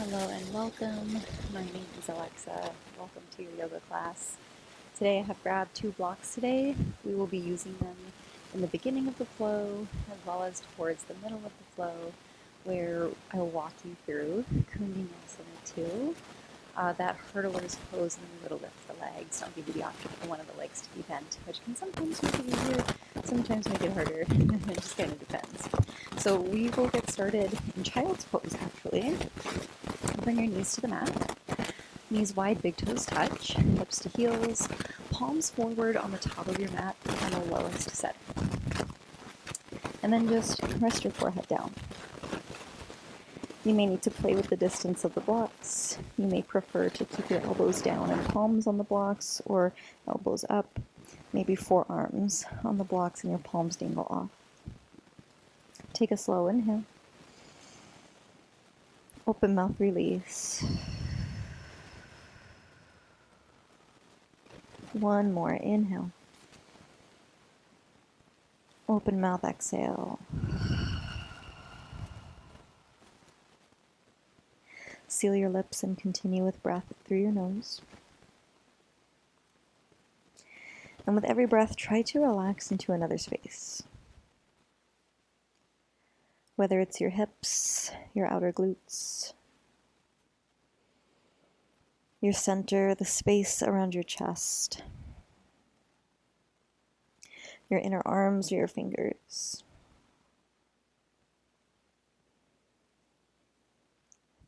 Hello and welcome. My name is Alexa. Welcome to your yoga class. Today I have grabbed 2 blocks today. We will be using them in the beginning of the flow as well as towards the middle of the flow, where I will walk you through koundinyasana 2. That hurdler's pose, and then we will lift the legs. I'll give you the option for one of the legs to be bent, which can sometimes make it easier, sometimes make it harder. It just kind of depends. So we will get started in child's pose, actually. Bring your knees to the mat. Knees wide, big toes touch, hips to heels, palms forward on the top of your mat on the lowest setting. And then just rest your forehead down. You may need to play with the distance of the blocks. You may prefer to keep your elbows down and palms on the blocks, or elbows up, maybe forearms on the blocks and your palms dangle off. Take a slow inhale. Open mouth release. One more inhale. Open mouth exhale. Seal your lips and continue with breath through your nose. And with every breath, try to relax into another space. Whether it's your hips, your outer glutes, your center, the space around your chest, your inner arms or your fingers.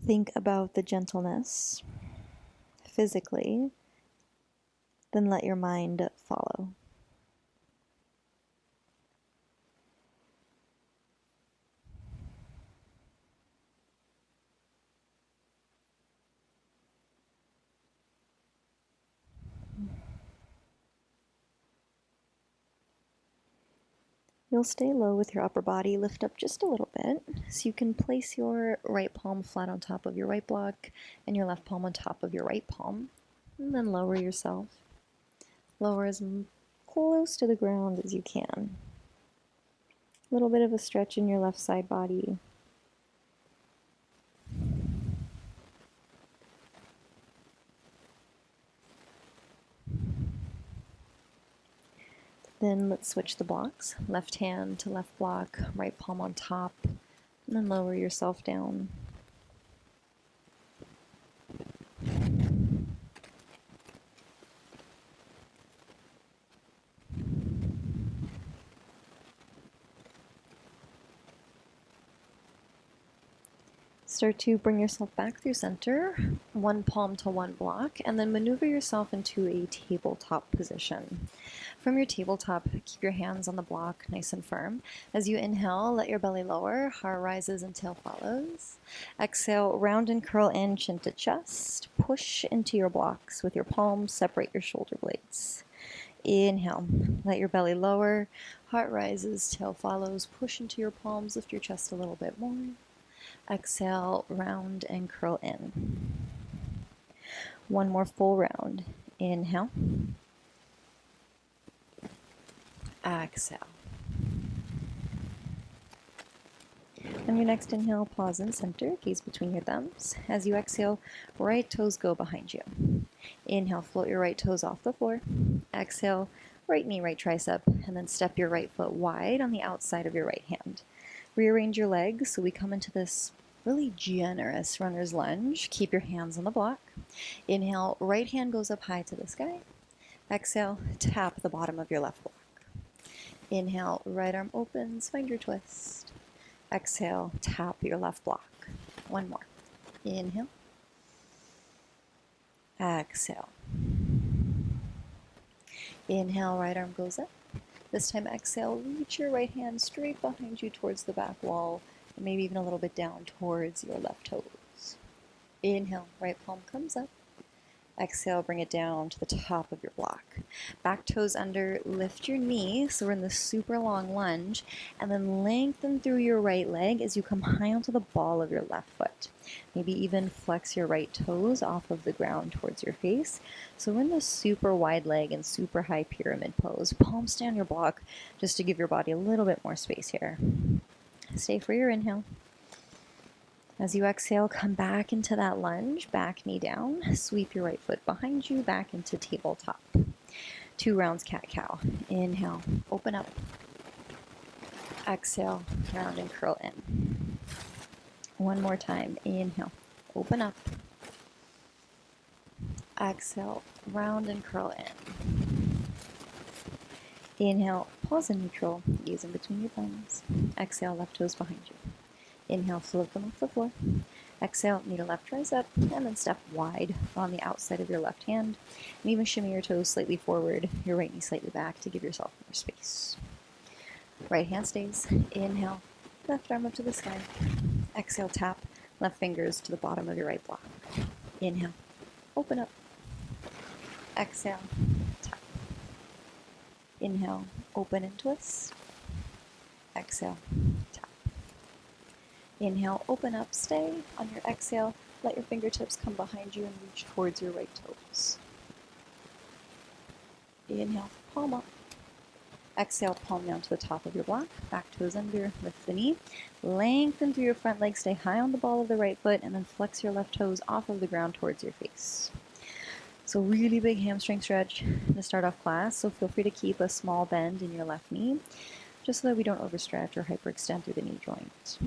Think about the gentleness physically, then let your mind follow. You'll stay low with your upper body, lift up just a little bit, so you can place your right palm flat on top of your right block and your left palm on top of your right palm, and then lower yourself. Lower as close to the ground as you can. A little bit of a stretch in your left side body. Then let's switch the blocks. Left hand to left block, right palm on top, and then lower yourself down. Start to bring yourself back through center, one palm to one block, and then maneuver yourself into a tabletop position. From your tabletop, keep your hands on the block nice and firm. As you inhale, let your belly lower, heart rises and tail follows. Exhale, round and curl in, chin to chest. Push into your blocks with your palms, separate your shoulder blades. Inhale, let your belly lower, heart rises, tail follows. Push into your palms, lift your chest a little bit more. Exhale, round and curl in. One more full round. Inhale. Exhale. On your next inhale, pause in center, gaze between your thumbs. As you exhale, right toes go behind you. Inhale, float your right toes off the floor. Exhale, right knee, right tricep, and then step your right foot wide on the outside of your right hand. Rearrange your legs so we come into this really generous runner's lunge. Keep your hands on the block. Inhale, right hand goes up high to the sky. Exhale, tap the bottom of your left block. Inhale, right arm opens, find your twist. Exhale, tap your left block. One more. Inhale. Exhale. Inhale, right arm goes up. This time exhale, reach your right hand straight behind you towards the back wall, and maybe even a little bit down towards your left toes. Inhale, right palm comes up. Exhale, bring it down to the top of your block. Back toes under, lift your knee, so we're in this super long lunge, and then lengthen through your right leg as you come high onto the ball of your left foot. Maybe even flex your right toes off of the ground towards your face. So we're in this super wide leg and super high pyramid pose. Palms stay on your block just to give your body a little bit more space here. Stay for your inhale. As you exhale, come back into that lunge, back knee down, sweep your right foot behind you, back into tabletop. 2 rounds cat-cow. Inhale, open up. Exhale, round and curl in. One more time. Inhale, open up. Exhale, round and curl in. Inhale, pause in neutral, knees in between your thumbs. Exhale, left toes behind you. Inhale, flip them off the floor. Exhale, knee to left tricep, and then step wide on the outside of your left hand. And even shimmy your toes slightly forward, your right knee slightly back to give yourself more space. Right hand stays. Inhale, left arm up to the sky. Exhale, tap left fingers to the bottom of your right block. Inhale, open up. Exhale, tap. Inhale, open and twist. Exhale, tap. Inhale, open up, stay. On your exhale, let your fingertips come behind you and reach towards your right toes. Inhale, palm up. Exhale, palm down to the top of your block, back toes under, lift the knee. Lengthen through your front leg, stay high on the ball of the right foot, and then flex your left toes off of the ground towards your face. So really big hamstring stretch to start off class, so feel free to keep a small bend in your left knee, just so that we don't overstretch or hyperextend through the knee joint.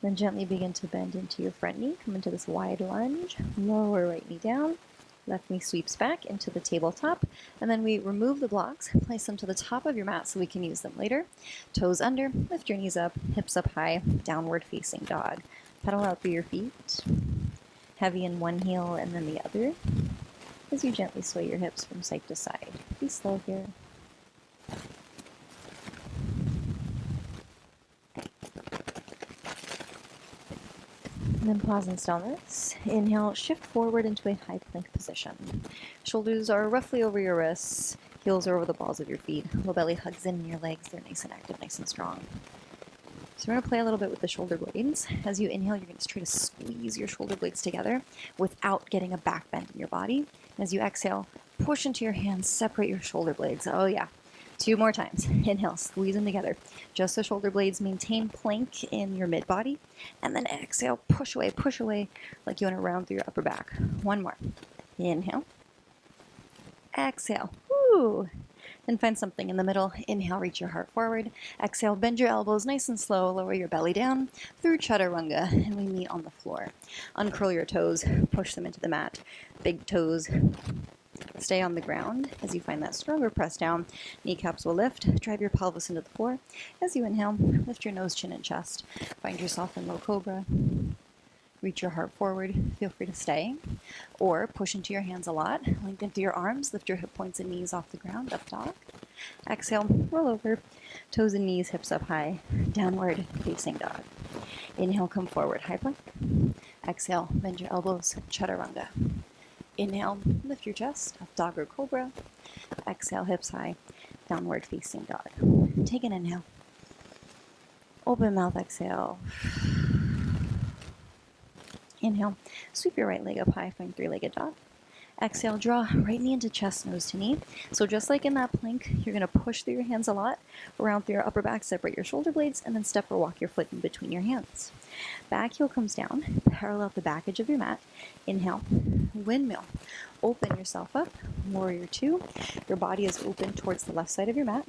Then gently begin to bend into your front knee, come into this wide lunge, lower right knee down, left knee sweeps back into the tabletop, and then we remove the blocks, place them to the top of your mat so we can use them later. Toes under, lift your knees up, hips up high, downward facing dog. Pedal out through your feet, heavy in one heel and then the other, as you gently sway your hips from side to side. Be slow here. And then pause in stillness. Inhale, shift forward into a high plank position. Shoulders are roughly over your wrists, heels are over the balls of your feet. Low belly hugs in your legs, they're nice and active, nice and strong. So we're going to play a little bit with the shoulder blades. As you inhale, you're going to try to squeeze your shoulder blades together without getting a back bend in your body. And as you exhale, push into your hands, separate your shoulder blades. Oh yeah. 2 more times. Inhale, squeeze them together. Just the shoulder blades, maintain plank in your mid body. And then exhale, push away like you want to round through your upper back. 1 more. Inhale. Exhale. Woo! Then find something in the middle. Inhale, reach your heart forward. Exhale, bend your elbows nice and slow. Lower your belly down through chaturanga, and we meet on the floor. Uncurl your toes, push them into the mat. Big toes stay on the ground. As you find that stronger press down, kneecaps will lift. Drive your pelvis into the floor. As you inhale, lift your nose, chin, and chest. Find yourself in low cobra. Reach your heart forward. Feel free to stay. Or push into your hands a lot. Lengthen through your arms. Lift your hip points and knees off the ground. Up dog. Exhale, roll over. Toes and knees, hips up high. Downward facing dog. Inhale, come forward. High plank. Exhale, bend your elbows. Chaturanga. Inhale, lift your chest, up dog or cobra. Exhale, hips high, downward facing dog. Take an inhale. Open mouth, exhale. Inhale, sweep your right leg up high, find 3-legged dog. Exhale, draw right knee into chest, nose to knee. So just like in that plank, you're going to push through your hands a lot, around through your upper back, separate your shoulder blades, and then step or walk your foot in between your hands. Back heel comes down, parallel the back edge of your mat. Inhale, windmill. Open yourself up, warrior 2. Your body is open towards the left side of your mat.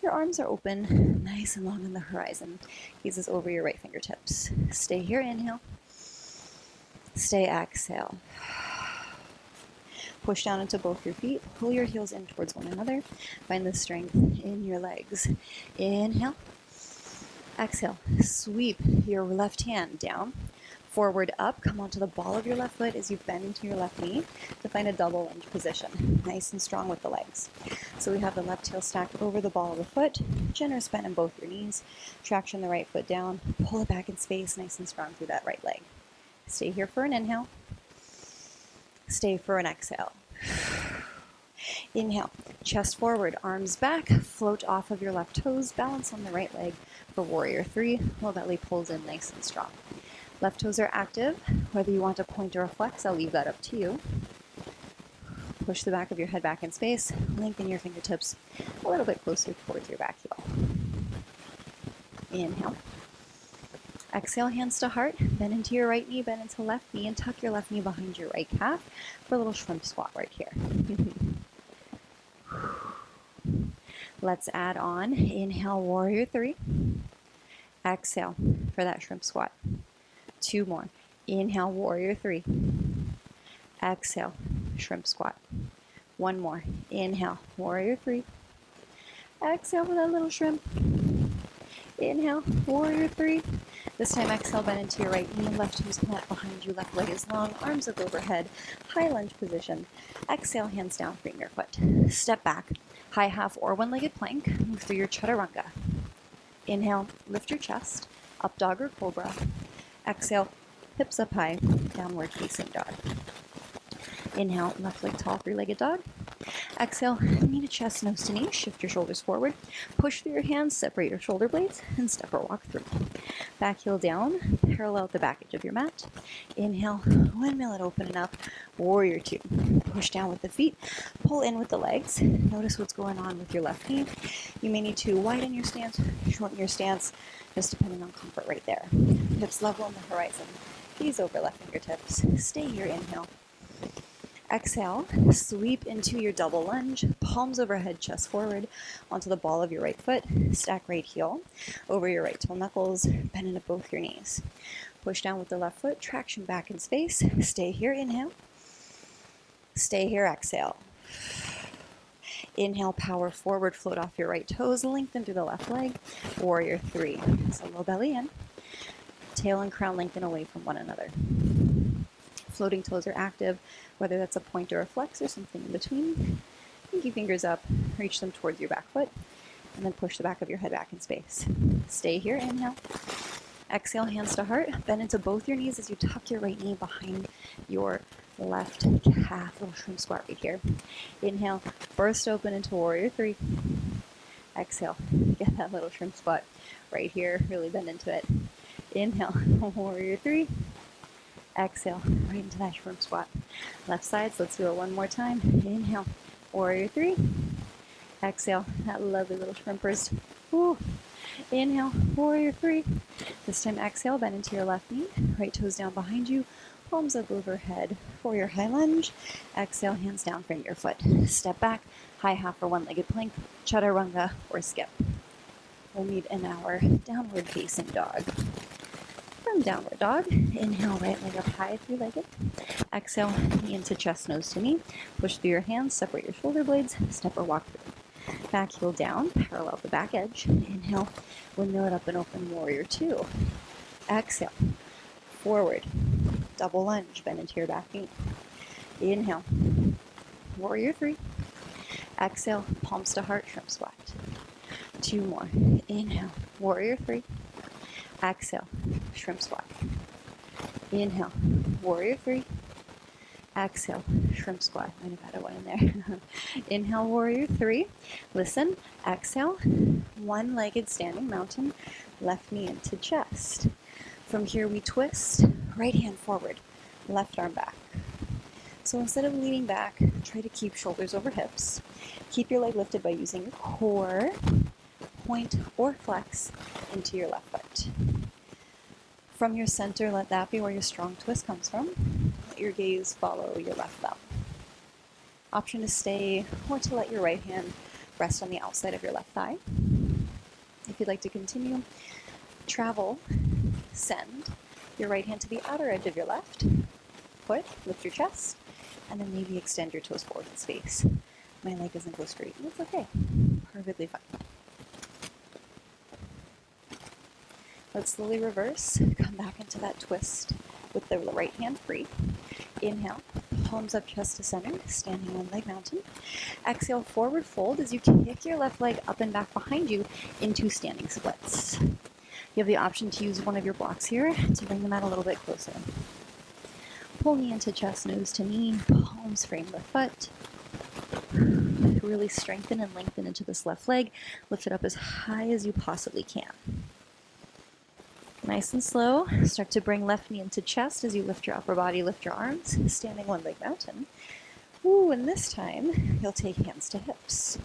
Your arms are open, nice and long on the horizon. Gazes over your right fingertips. Stay here, inhale. Stay, exhale. Push down into both your feet. Pull your heels in towards one another. Find the strength in your legs. Inhale. Exhale. Sweep your left hand down. Forward up. Come onto the ball of your left foot as you bend into your left knee to find a double lunge position. Nice and strong with the legs. So we have the left heel stacked over the ball of the foot. Generous bend in both your knees. Traction the right foot down. Pull it back in space. Nice and strong through that right leg. Stay here for an inhale. Stay for an exhale. Inhale, chest forward, arms back, float off of your left toes, balance on the right leg for warrior 3. Low belly pulls in nice and strong. Left toes are active. Whether you want to point or a flex, I'll leave that up to you. Push the back of your head back in space. Lengthen your fingertips a little bit closer towards your back heel. Inhale. Exhale, hands to heart. Bend into your right knee, bend into left knee, and tuck your left knee behind your right calf for a little shrimp squat right here. Let's add on. Inhale, warrior three. Exhale for that shrimp squat. 2 more. Inhale, warrior three. Exhale, shrimp squat. 1 more. Inhale, warrior three. Exhale for that little shrimp. Inhale, warrior three. This time exhale, bend into your right knee, left toes plant behind you, left leg is long, arms up overhead, high lunge position. Exhale, hands down, bring your foot. Step back, high half or one-legged plank, move through your chaturanga. Inhale, lift your chest, up dog or cobra. Exhale, hips up high, downward facing dog. Inhale, left leg tall, three-legged dog. Exhale, knee to chest, nose to knee. Shift your shoulders forward. Push through your hands, separate your shoulder blades, and step or walk through. Back heel down, parallel the back edge of your mat. Inhale, windmill it, open it up. Warrior two. Push down with the feet, pull in with the legs. Notice what's going on with your left knee. You may need to widen your stance, shorten your stance, just depending on comfort right there. Hips level on the horizon. Knees over left fingertips. Stay here, inhale. Exhale, sweep into your double lunge, palms overhead, chest forward, onto the ball of your right foot, stack right heel, over your right toe knuckles, bend into both your knees. Push down with the left foot, traction back in space, stay here, inhale. Stay here, exhale. Inhale, power forward, float off your right toes, lengthen through the left leg, warrior three. So low belly in, tail and crown lengthen away from one another. Floating toes are active, whether that's a point or a flex or something in between. Pinky fingers up, reach them towards your back foot, and then push the back of your head back in space. Stay here, inhale. Exhale, hands to heart. Bend into both your knees as you tuck your right knee behind your left calf. Little shrimp squat right here. Inhale, burst open into warrior three. Exhale, get that little shrimp squat right here. Really bend into it. Inhale, warrior three. Exhale, right into that shrimp squat. Left sides, let's do it one more time. Inhale, warrior three. Exhale, that lovely little shrimp burst. Woo. Inhale, warrior three. This time exhale, bend into your left knee, right toes down behind you, palms up overhead for your high lunge. Exhale, hands down, bring your foot. Step back, high half or one-legged plank, chaturanga or skip. We'll meet in our downward facing dog. From downward dog, inhale, right leg up high, three-legged. Exhale, knee into chest, nose to knee. Push through your hands, separate your shoulder blades, step or walk through. Back heel down, parallel the back edge. Inhale, windmill it up and open, warrior two. Exhale, forward, double lunge, bend into your back knee. Inhale, warrior three. Exhale, palms to heart, shrimp squat. 2 more. Inhale, warrior three. Exhale, shrimp squat. Inhale, warrior three. Exhale, shrimp squat. Might have had a one in there. Inhale, warrior three. Listen, exhale, one-legged standing mountain, left knee into chest. From here we twist, right hand forward, left arm back. So instead of leaning back, try to keep shoulders over hips. Keep your leg lifted by using your core, point or flex into your left foot. From your center, let that be where your strong twist comes from. Let your gaze follow your left thumb. Option to stay or to let your right hand rest on the outside of your left thigh. If you'd like to continue, travel, send your right hand to the outer edge of your left foot, lift your chest, and then maybe extend your toes forward in space. My leg doesn't go straight, and it's okay. Perfectly fine. Let's slowly reverse, come back into that twist with the right hand free. Inhale, palms up, chest to center, standing one leg mountain. Exhale, forward fold as you kick your left leg up and back behind you into standing splits. You have the option to use one of your blocks here to bring the mat a little bit closer. Pull knee into chest, nose to knee, palms frame the foot. Really strengthen and lengthen into this left leg. Lift it up as high as you possibly can. Nice and slow. Start to bring left knee into chest as you lift your upper body, lift your arms, standing one leg mountain. Ooh, and this time you'll take hands to hips.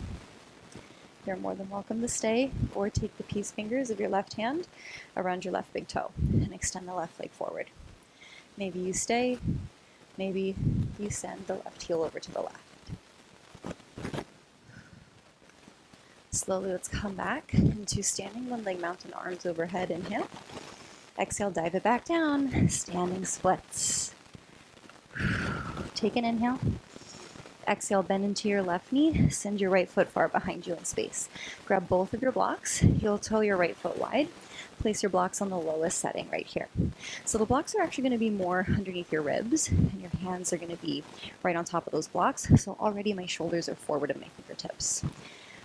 You're more than welcome to stay or take the peace fingers of your left hand around your left big toe and extend the left leg forward. Maybe you stay, maybe you send the left heel over to the left. Slowly, let's come back into standing one leg mountain, arms overhead. Inhale. Exhale, dive it back down. Standing splits. Take an inhale. Exhale, bend into your left knee. Send your right foot far behind you in space. Grab both of your blocks. Heel toe your right foot wide. Place your blocks on the lowest setting right here. So the blocks are actually going to be more underneath your ribs, and your hands are going to be right on top of those blocks. So already my shoulders are forward of my fingertips.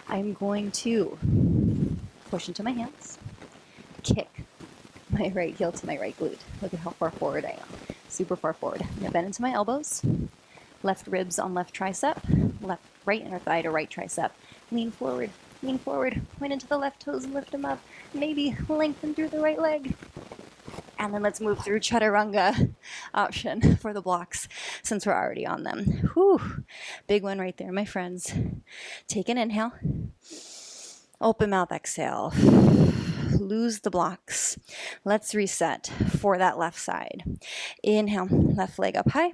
I'm going to push into my hands, kick my right heel to my right glute. Look at how far forward I am. Super far forward. I'm going to bend into my elbows, left ribs on left tricep, right inner thigh to right tricep. Lean forward, point into the left toes and lift them up. Maybe lengthen through the right leg. And then let's move through chaturanga option for the blocks since we're already on them. Whew, big one right there, my friends. Take an inhale. Open mouth, exhale. Lose the blocks. Let's reset for that left side. Inhale, left leg up high.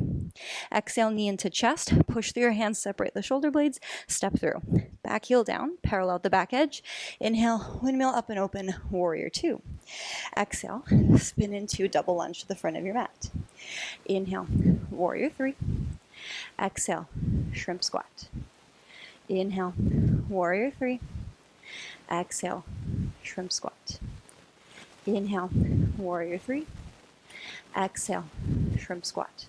Exhale, knee into chest. Push through your hands, separate the shoulder blades. Step through. Back heel down, parallel the back edge. Inhale, windmill up and open, warrior two. Exhale, spin into double lunge to the front of your mat. Inhale, warrior three. Exhale, shrimp squat. Inhale, warrior three. Exhale, shrimp squat. Inhale, warrior three. Exhale, shrimp squat.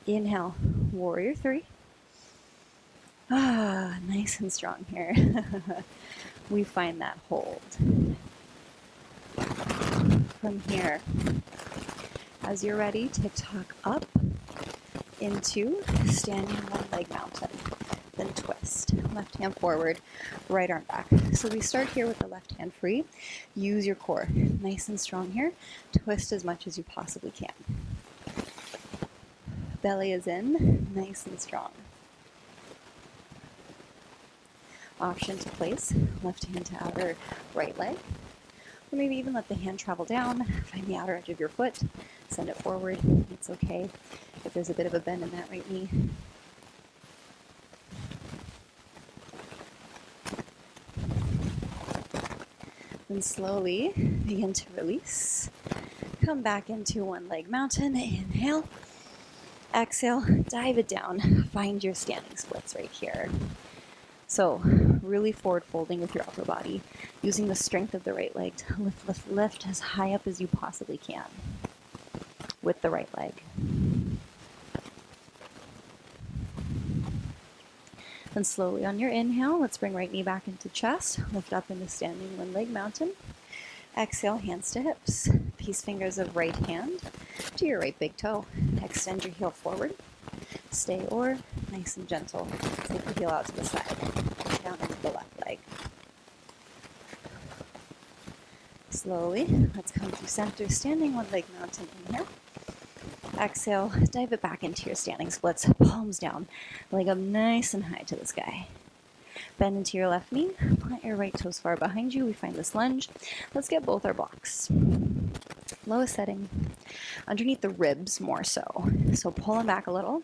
Inhale, warrior three. Ah, nice and strong here. We find that hold. From here, as you're ready, tick-tock up into standing one leg mountain. Then twist. Left hand forward, right arm back. So we start here with the left hand free. Use your core. Nice and strong here. Twist as much as you possibly can. Belly is in, nice and strong. Option to place left hand to outer right leg. Or maybe even let the hand travel down. Find the outer edge of your foot. Send it forward. It's okay if there's a bit of a bend in that right knee. Then slowly begin to release. Come back into one leg mountain. Inhale. Exhale. Dive it down. Find your standing splits right here. So really forward folding with your upper body. Using the strength of the right leg to lift, lift, lift as high up as you possibly can with the right leg. Then slowly on your inhale, let's bring right knee back into chest. Lift up into standing one leg mountain. Exhale, hands to hips. Peace fingers of right hand to your right big toe. Extend your heel forward. Stay or, nice and gentle, take the heel out to the side. Down into the left leg. Slowly, let's come to center, standing one leg mountain. Inhale. Exhale, dive it back into your standing splits, palms down, leg up nice and high to the sky. Bend into your left knee, plant your right toes far behind you. We find this lunge. Let's get both our blocks. Lowest setting, underneath the ribs more so. So pull them back a little.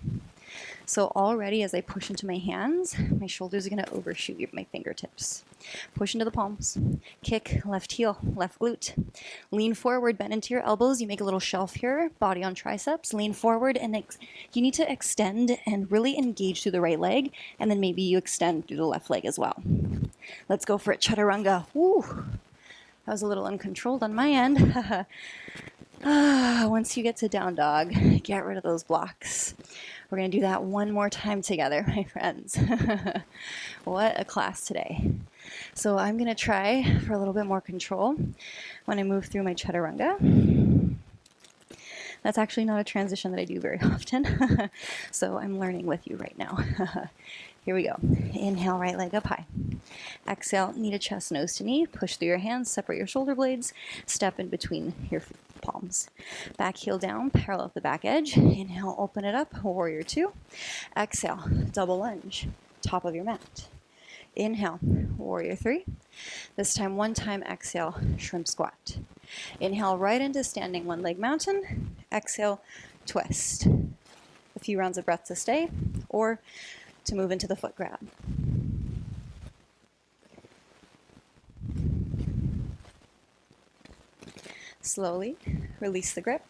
So already as I push into my hands, my shoulders are going to overshoot my fingertips. Push into the palms. Kick, left heel, left glute. Lean forward, bend into your elbows. You make a little shelf here, body on triceps. Lean forward, and you need to extend and really engage through the right leg, and then maybe you extend through the left leg as well. Let's go for it, chaturanga. Woo! That was a little uncontrolled on my end. Once you get to down dog, get rid of those blocks. We're going to do that one more time together, my friends. What a class today. So I'm going to try for a little bit more control when I move through my chaturanga. That's actually not a transition that I do very often. So I'm learning with you right now. Here we go. Inhale, right leg up high. Exhale, knee to chest, nose to knee. Push through your hands, separate your shoulder blades, step in between your palms. Back heel down, parallel with the back edge. Inhale, open it up, warrior two. Exhale, double lunge, top of your mat. Inhale, warrior three. This time, one time, exhale, shrimp squat. Inhale, right into standing one leg mountain. Exhale, twist. A few rounds of breath to stay or to move into the foot grab. Slowly release the grip.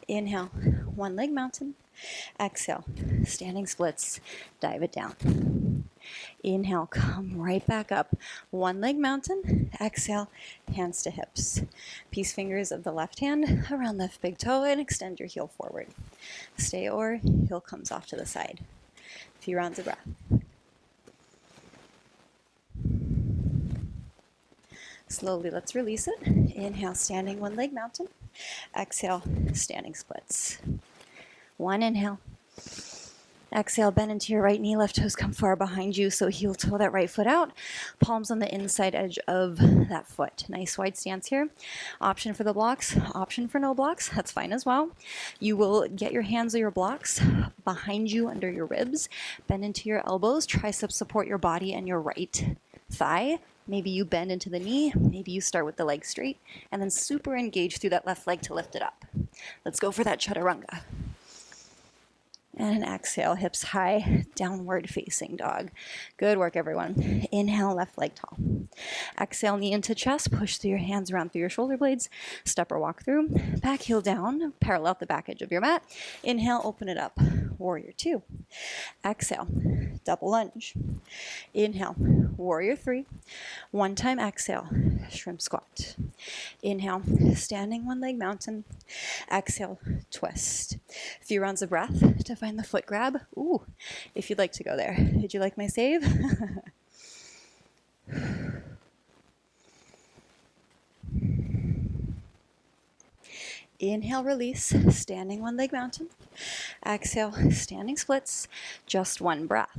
Inhale, one leg mountain. Exhale, standing splits, dive it down. Inhale, come right back up. One leg mountain. Exhale, hands to hips. Peace fingers of the left hand around left big toe and extend your heel forward. Stay or heel comes off to the side. A few rounds of breath. Slowly, let's release it. Inhale, standing one leg mountain. Exhale, standing splits. One inhale. Exhale, bend into your right knee, left toes come far behind you, so heel toe that right foot out, palms on the inside edge of that foot. Nice wide stance here. Option for the blocks, option for no blocks, that's fine as well. You will get your hands or your blocks behind you under your ribs, bend into your elbows, triceps support your body and your right thigh. Maybe you bend into the knee, maybe you start with the leg straight, and then super engage through that left leg to lift it up. Let's go for that chaturanga. And exhale, hips high, downward facing dog. Good work, everyone. Inhale, left leg tall. Exhale, knee into chest, push through your hands around through your shoulder blades, step or walk through. Back heel down, parallel the back edge of your mat. Inhale, open it up, warrior two. Exhale, double lunge. Inhale, warrior three. One time exhale, shrimp squat. Inhale, standing one leg mountain. Exhale, twist. A few rounds of breath to find the foot grab. Ooh, if you'd like to go there. Did you like my save? Inhale, release, standing one leg mountain. Exhale, standing splits, just one breath.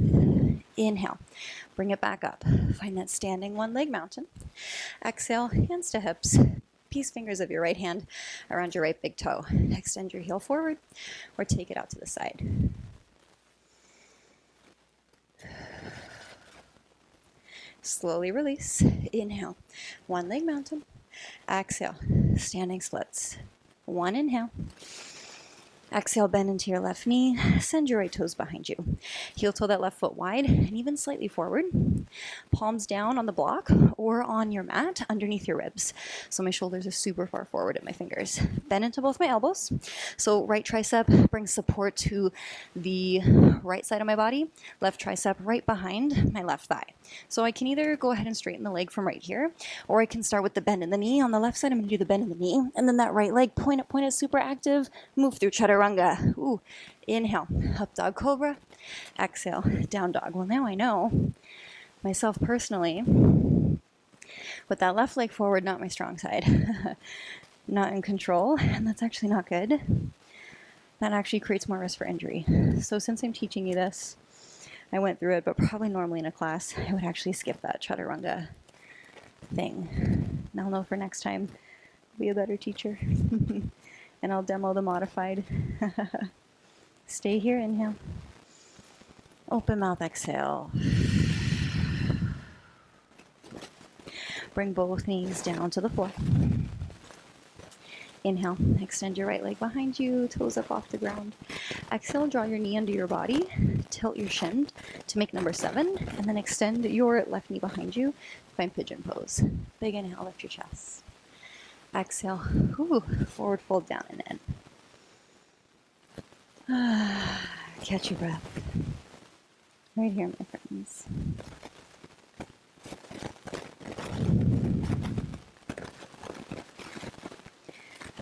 Inhale, bring it back up. Find that standing one leg mountain. Exhale, hands to hips. Peace fingers of your right hand around your right big toe. Extend your heel forward or take it out to the side. Slowly release. Inhale, one leg mountain. Exhale, standing splits. One inhale. Exhale, bend into your left knee. Send your right toes behind you. Heel toe that left foot wide and even slightly forward. Palms down on the block or on your mat underneath your ribs. So my shoulders are super far forward at my fingers. Bend into both my elbows. So right tricep brings support to the right side of my body. Left tricep right behind my left thigh. So I can either go ahead and straighten the leg from right here, or I can start with the bend in the knee. On the left side, I'm going to do the bend in the knee. And then that right leg, point it, super active. Move through chaturanga. Ooh. Inhale, up dog cobra. Exhale, down dog. Well, now I know myself personally, with that left leg forward, not my strong side. Not in control, and that's actually not good. That actually creates more risk for injury. So since I'm teaching you this, I went through it, but probably normally in a class, I would actually skip that chaturanga thing. And I'll know for next time, I'll be a better teacher. And I'll demo the modified. Stay here, inhale. Open mouth, exhale. Bring both knees down to the floor. Inhale, extend your right leg behind you, toes up off the ground. Exhale, draw your knee under your body, tilt your shin to make number 7, and then extend your left knee behind you to find pigeon pose. Big inhale, lift your chest. Exhale, forward fold down and in. Catch your breath. Right here, my friends.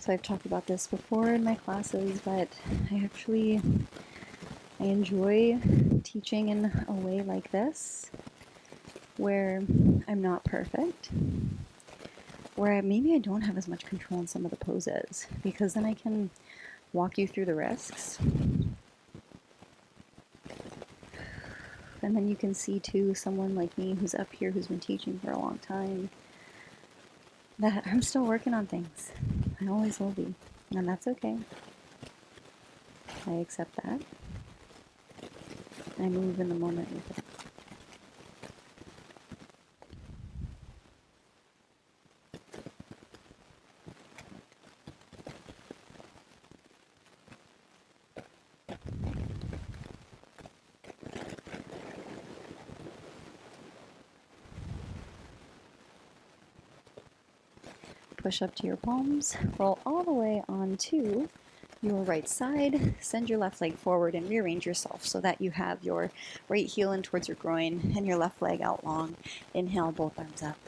So I've talked about this before in my classes, but I enjoy teaching in a way like this, where I'm not perfect, where maybe I don't have as much control on some of the poses, because then I can walk you through the risks. And then you can see too, someone like me who's up here who's been teaching for a long time, that I'm still working on things. I always will be. And that's okay. I accept that. I move in the moment with it. Push up to your palms, roll all the way onto your right side, send your left leg forward and rearrange yourself so that you have your right heel in towards your groin and your left leg out long. Inhale, both arms up.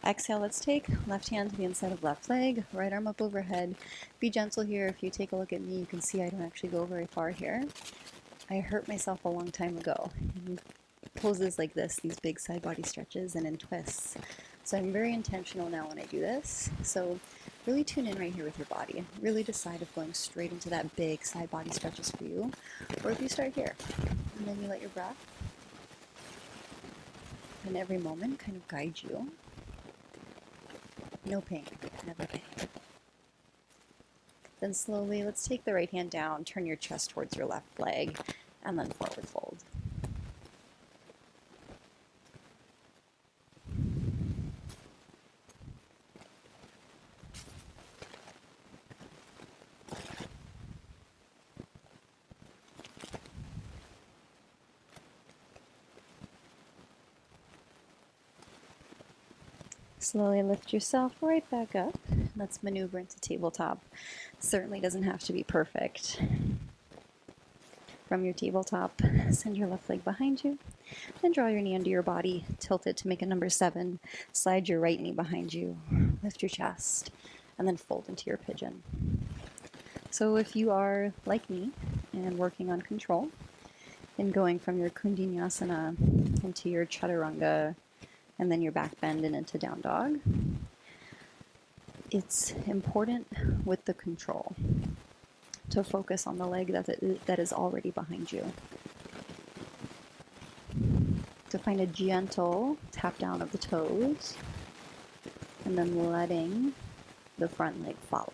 Exhale, let's take left hand to the inside of left leg, right arm up overhead. Be gentle here. If you take a look at me, you can see I don't actually go very far here. I hurt myself a long time ago in poses like this, these big side body stretches and in twists. So I'm very intentional now when I do this. So really tune in right here with your body. Really decide if going straight into that big side body stretches for you, or if you start here. And then you let your breath and every moment kind of guide you. No pain, never pain. Then slowly, let's take the right hand down, turn your chest towards your left leg, and then forward fold. Slowly lift yourself right back up. Let's maneuver into tabletop. Certainly doesn't have to be perfect. From your tabletop, send your left leg behind you, then draw your knee under your body, tilt it to make a number 7. Slide your right knee behind you, lift your chest, and then fold into your pigeon. So if you are like me and working on control and going from your koundinyasana into your chaturanga and then your back bend and into down dog, it's important with the control to focus on the leg that is already behind you. To find a gentle tap down of the toes and then letting the front leg follow.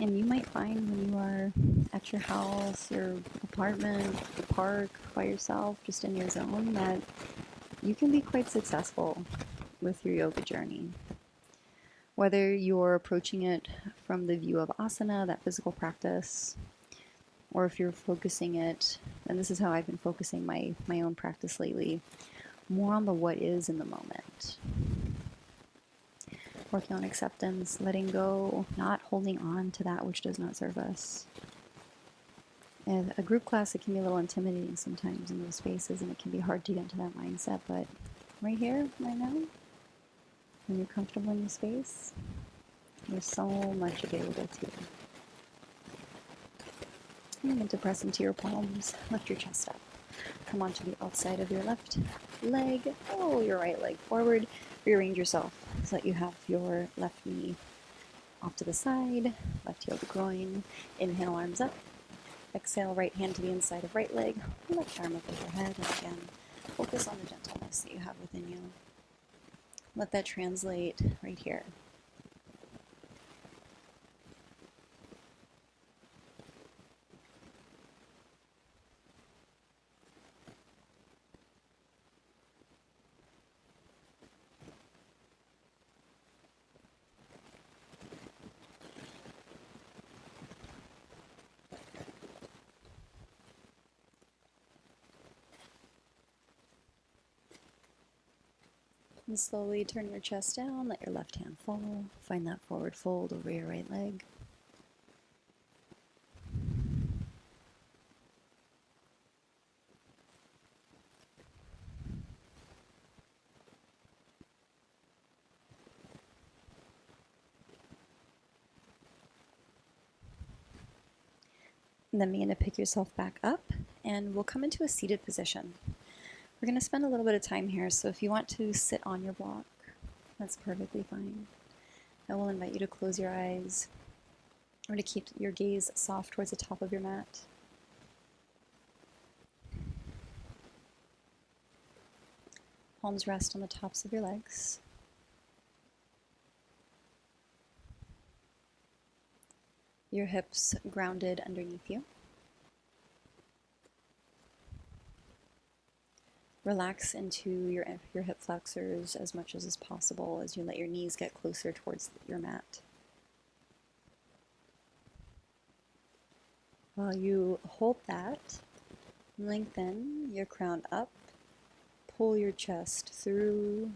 And you might find when you are at your house, your apartment, the park, by yourself, just in your zone, that you can be quite successful with your yoga journey. Whether you're approaching it from the view of asana, that physical practice, or if you're focusing it, and this is how I've been focusing my own practice lately, more on the what is in the moment. Working on acceptance, letting go, not holding on to that which does not serve us. And a group class, it can be a little intimidating sometimes in those spaces, and it can be hard to get into that mindset, but right here, right now, when you're comfortable in your space, there's so much available to you. And begin to press into your palms, lift your chest up. Come onto the outside of your left leg, roll your right leg forward, rearrange yourself so that you have your left knee off to the side, left heel to groin. Inhale, arms up. Exhale, right hand to the inside of right leg, left arm up overhead, and again, focus on the gentleness that you have within you. Let that translate right here. And slowly turn your chest down, let your left hand fall. Find that forward fold over your right leg. And then begin to pick yourself back up, and we'll come into a seated position. We're going to spend a little bit of time here, so if you want to sit on your block, that's perfectly fine. I will invite you to close your eyes Or to keep your gaze soft towards the top of your mat. Palms rest on the tops of your legs. Your hips grounded underneath you. Relax into your hip flexors as much as is possible as you let your knees get closer towards your mat. While you hold that, lengthen your crown up, pull your chest through.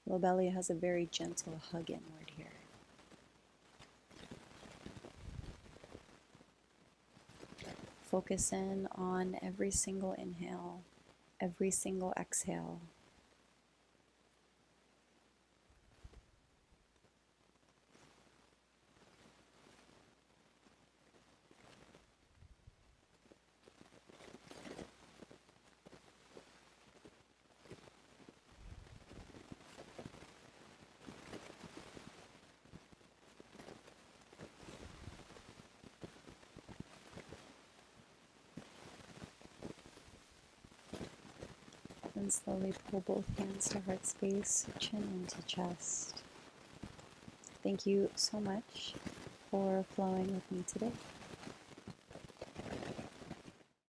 Low belly has a very gentle hug inward here. Focus in on every single inhale, every single exhale. And slowly pull both hands to heart space, chin into chest. Thank you so much for flowing with me today.